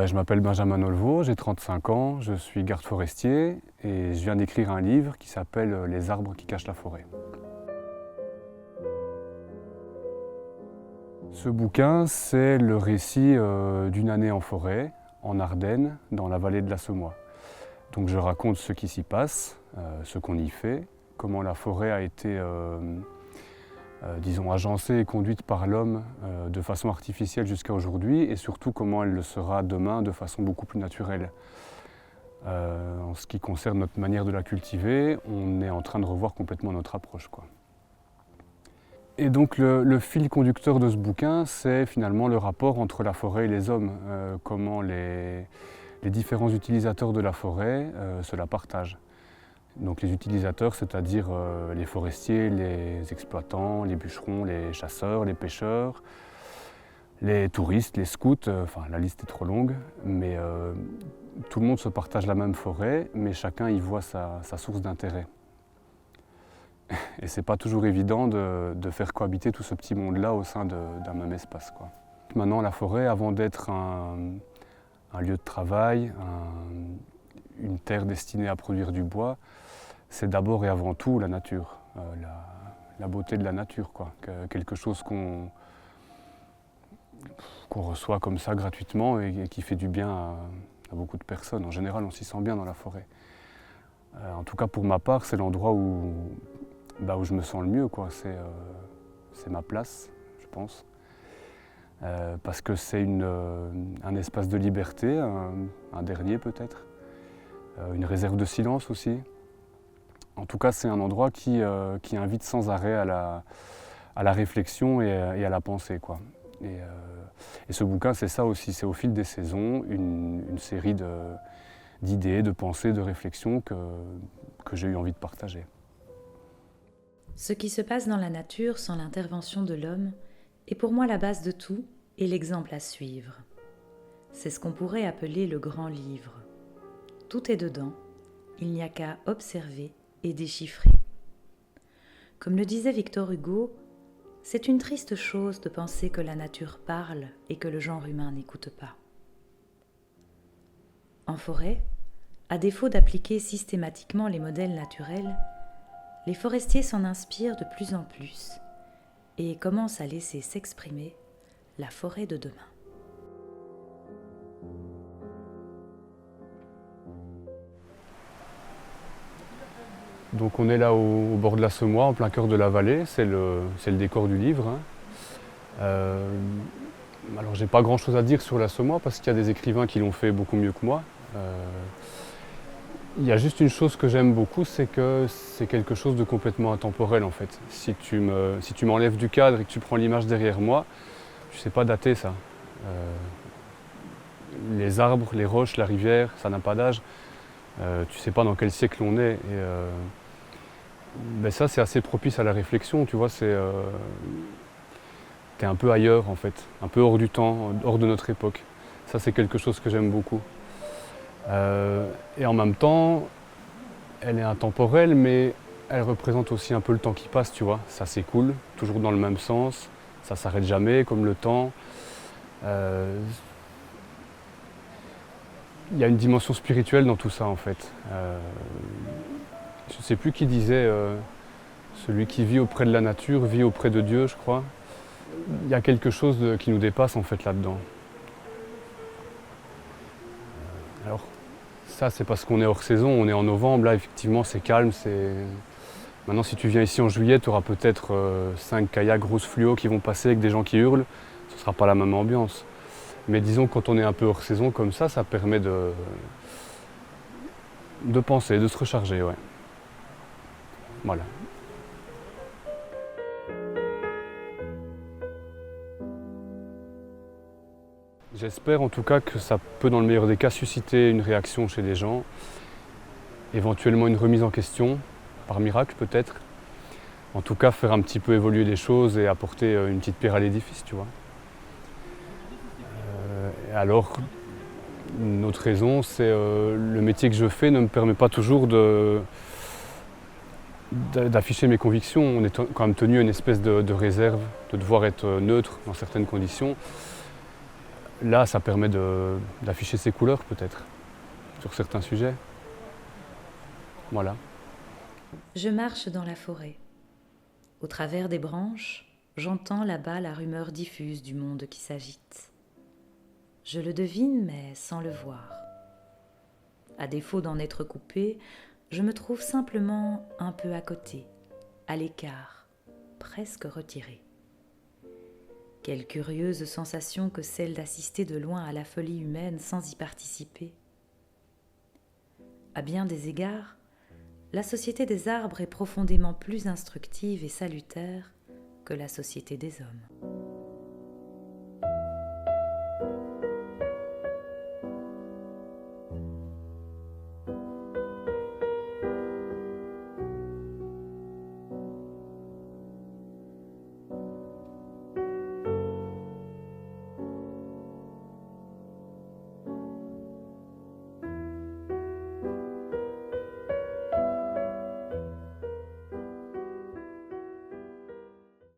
Je m'appelle Benjamin Olvaux, j'ai 35 ans, je suis garde forestier et je viens d'écrire un livre qui s'appelle « Les arbres qui cachent la forêt ». Ce bouquin, c'est le récit d'une année en forêt, en Ardennes, dans la vallée de la Semois. Donc je raconte ce qui s'y passe, ce qu'on y fait, comment la forêt a été disons, agencée et conduite par l'homme de façon artificielle jusqu'à aujourd'hui et surtout comment elle le sera demain de façon beaucoup plus naturelle. En ce qui concerne notre manière de la cultiver, on est en train de revoir complètement notre approche, quoi. Et donc le fil conducteur de ce bouquin, c'est finalement le rapport entre la forêt et les hommes, comment les différents utilisateurs de la forêt se la partagent. Donc les utilisateurs, c'est-à-dire les forestiers, les exploitants, les bûcherons, les chasseurs, les pêcheurs, les touristes, les scouts, enfin la liste est trop longue, mais tout le monde se partage la même forêt, mais chacun y voit sa source d'intérêt. Et c'est pas toujours évident de faire cohabiter tout ce petit monde-là au sein d'un même espace, quoi. Maintenant, la forêt, avant d'être un lieu de travail, une terre destinée à produire du bois, c'est d'abord et avant tout la nature, la beauté de la nature, quoi. Quelque chose qu'on reçoit comme ça gratuitement et qui fait du bien à beaucoup de personnes. En général, on s'y sent bien dans la forêt. En tout cas, pour ma part, c'est l'endroit où je me sens le mieux, quoi. C'est ma place, je pense. Parce que c'est un espace de liberté, un dernier peut-être, une réserve de silence aussi. En tout cas, c'est un endroit qui invite sans arrêt à la réflexion et à la pensée, quoi. Et ce bouquin, c'est ça aussi, c'est au fil des saisons, une série d'idées, de pensées, de réflexions que j'ai eu envie de partager. Ce qui se passe dans la nature sans l'intervention de l'homme est pour moi la base de tout et l'exemple à suivre. C'est ce qu'on pourrait appeler le grand livre. Tout est dedans, il n'y a qu'à observer et déchiffrer. Comme le disait Victor Hugo, c'est une triste chose de penser que la nature parle et que le genre humain n'écoute pas. En forêt, à défaut d'appliquer systématiquement les modèles naturels, les forestiers s'en inspirent de plus en plus et commencent à laisser s'exprimer la forêt de demain. Donc on est là au bord de la Semois, en plein cœur de la vallée, c'est le décor du livre, hein. Alors j'ai pas grand chose à dire sur la Semois parce qu'il y a des écrivains qui l'ont fait beaucoup mieux que moi. Il y a juste une chose que j'aime beaucoup, c'est que c'est quelque chose de complètement intemporel en fait. Si tu m'enlèves du cadre et que tu prends l'image derrière moi, je sais pas dater ça. Les arbres, les roches, la rivière, ça n'a pas d'âge. Tu sais pas dans quel siècle on est. Et ça c'est assez propice à la réflexion, tu vois. T'es un peu ailleurs en fait, un peu hors du temps, hors de notre époque. Ça c'est quelque chose que j'aime beaucoup. Et en même temps, elle est intemporelle, mais elle représente aussi un peu le temps qui passe, tu vois. Ça s'écoule, toujours dans le même sens, ça s'arrête jamais, comme le temps. Il y a une dimension spirituelle dans tout ça, en fait. Je ne sais plus qui disait, celui qui vit auprès de la nature vit auprès de Dieu, je crois. Il y a quelque chose qui nous dépasse, en fait, là-dedans. Alors, ça, c'est parce qu'on est hors saison, on est en novembre, là, effectivement, c'est calme. Maintenant, si tu viens ici en juillet, tu auras peut-être 5 kayaks grosses fluo qui vont passer avec des gens qui hurlent. Ce ne sera pas la même ambiance. Mais disons, quand on est un peu hors saison comme ça permet de penser, de se recharger, ouais. Voilà. J'espère en tout cas que ça peut, dans le meilleur des cas, susciter une réaction chez des gens, éventuellement une remise en question, par miracle peut-être. En tout cas, faire un petit peu évoluer les choses et apporter une petite pierre à l'édifice, tu vois. Alors, une autre raison, c'est le métier que je fais ne me permet pas toujours d'afficher mes convictions. On est quand même tenu à une espèce de réserve, de devoir être neutre dans certaines conditions. Là, ça permet d'afficher ses couleurs peut-être, sur certains sujets. Voilà. Je marche dans la forêt. Au travers des branches, j'entends là-bas la rumeur diffuse du monde qui s'agite. Je le devine, mais sans le voir. À défaut d'en être coupé, je me trouve simplement un peu à côté, à l'écart, presque retiré. Quelle curieuse sensation que celle d'assister de loin à la folie humaine sans y participer. À bien des égards, la société des arbres est profondément plus instructive et salutaire que la société des hommes.